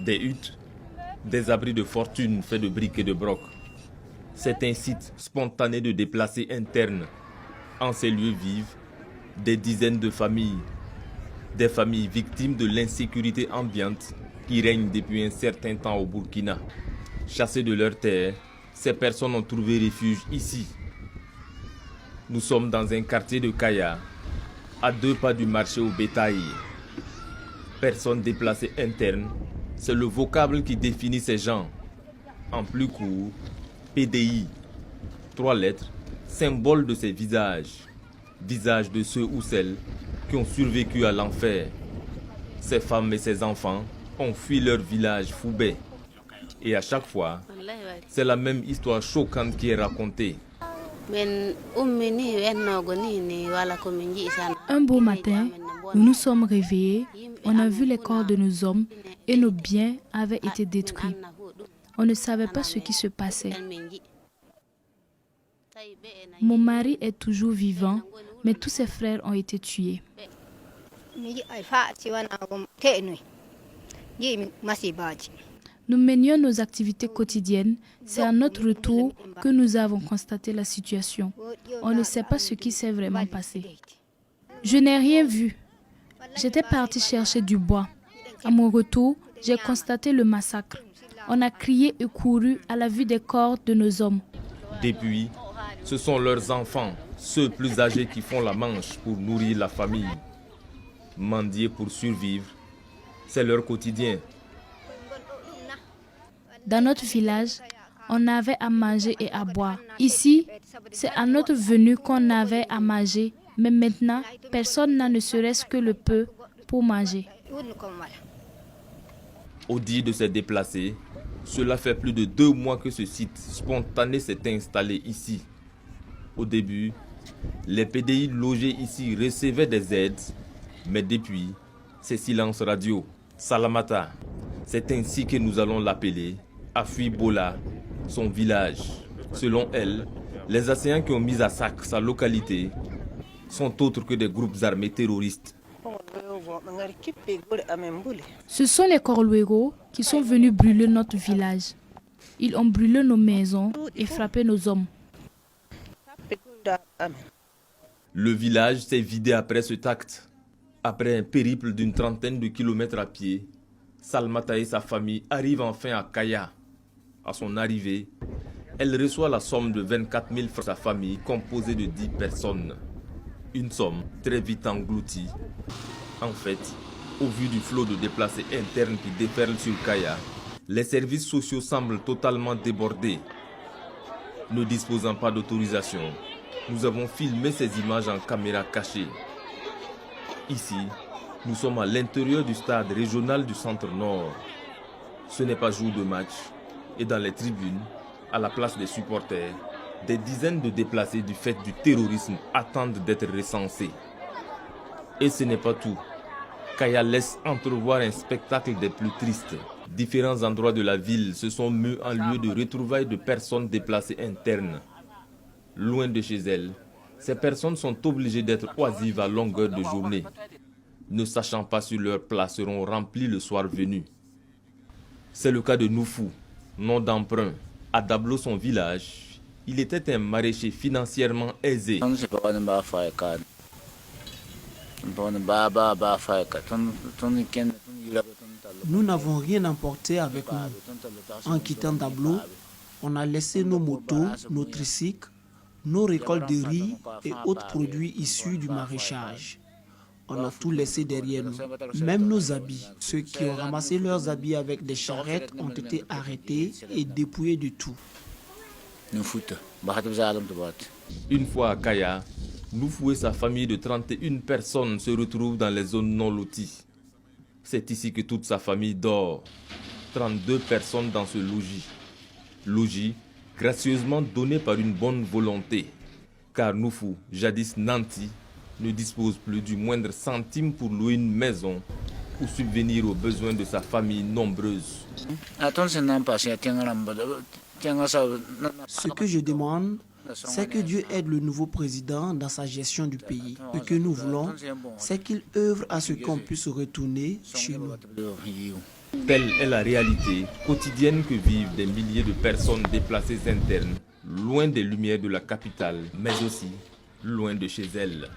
Des huttes, des abris de fortune faits de briques et de broc. C'est un site spontané de déplacés internes. En ces lieux vivent des dizaines de familles. Des familles victimes de l'insécurité ambiante qui règne depuis un certain temps au Burkina. Chassées de leurs terres, ces personnes ont trouvé refuge ici. Nous sommes dans un quartier de Kaya, à 2 pas du marché au bétail. Personnes déplacées internes, c'est le vocable qui définit ces gens. En plus court, PDI, 3 lettres, symbole de ces visages. Visages de ceux ou celles qui ont survécu à l'enfer. Ces femmes et ces enfants ont fui leur village Foubé. Et à chaque fois, c'est la même histoire choquante qui est racontée. Un beau matin, nous nous sommes réveillés, on a vu les corps de nos hommes et nos biens avaient été détruits. On ne savait pas ce qui se passait. Mon mari est toujours vivant, mais tous ses frères ont été tués. Nous menions nos activités quotidiennes. C'est à notre retour que nous avons constaté la situation. On ne sait pas ce qui s'est vraiment passé. Je n'ai rien vu. J'étais partie chercher du bois. À mon retour, j'ai constaté le massacre. On a crié et couru à la vue des corps de nos hommes. Depuis, ce sont leurs enfants, ceux plus âgés qui font la manche pour nourrir la famille. Mendier pour survivre, c'est leur quotidien. Dans notre village, on avait à manger et à boire. Ici, c'est à notre venue qu'on avait à manger, mais maintenant, personne n'a ne serait-ce que le peu pour manger. Au dit de ces déplacés, cela fait plus de 2 mois que ce site spontané s'est installé ici. Au début, les PDI logés ici recevaient des aides, mais depuis, c'est silence radio. Salamata, c'est ainsi que nous allons l'appeler, a fui Bola, son village. Selon elle, les assaillants qui ont mis à sac sa localité sont autres que des groupes armés terroristes. Ce sont les Korluego qui sont venus brûler notre village. Ils ont brûlé nos maisons et frappé nos hommes. Le village s'est vidé après cet acte. Après un périple d'une trentaine de kilomètres à pied, Salmata et sa famille arrivent enfin à Kaya. À son arrivée, elle reçoit la somme de 24 000 francs de sa famille composée de 10 personnes. Une somme très vite engloutie. En fait, au vu du flot de déplacés internes qui déferlent sur Kaya, les services sociaux semblent totalement débordés. Ne disposant pas d'autorisation, nous avons filmé ces images en caméra cachée. Ici, nous sommes à l'intérieur du stade régional du Centre-Nord. Ce n'est pas jour de match. Et dans les tribunes, à la place des supporters, des dizaines de déplacés du fait du terrorisme attendent d'être recensés. Et ce n'est pas tout. Kaya laisse entrevoir un spectacle des plus tristes. Différents endroits de la ville se sont mûs en lieu de retrouvailles de personnes déplacées internes. Loin de chez elles, ces personnes sont obligées d'être oisives à longueur de journée. Ne sachant pas si leurs places seront remplies le soir venu. C'est le cas de Noufou, nom d'emprunt. À Dablo, son village, il était un maraîcher financièrement aisé. Nous n'avons rien emporté avec nous. En quittant Dablo, on a laissé nos motos, nos tricycles, nos récoltes de riz et autres produits issus du maraîchage. On a tout laissé derrière nous, même nos habits. Ceux qui ont ramassé leurs habits avec des charrettes ont été arrêtés et dépouillés de tout. Une fois à Kaya, Noufou et sa famille de 31 personnes se retrouvent dans les zones non loties. C'est ici que toute sa famille dort. 32 personnes dans ce logis. Logis gracieusement donné par une bonne volonté. Car Noufou, jadis nanti, ne dispose plus du moindre centime pour louer une maison ou subvenir aux besoins de sa famille nombreuse. Ce que je demande, c'est que Dieu aide le nouveau président dans sa gestion du pays. Ce que nous voulons, c'est qu'il œuvre à ce qu'on puisse retourner chez nous. Telle est la réalité quotidienne que vivent des milliers de personnes déplacées internes, loin des lumières de la capitale, mais aussi loin de chez elles.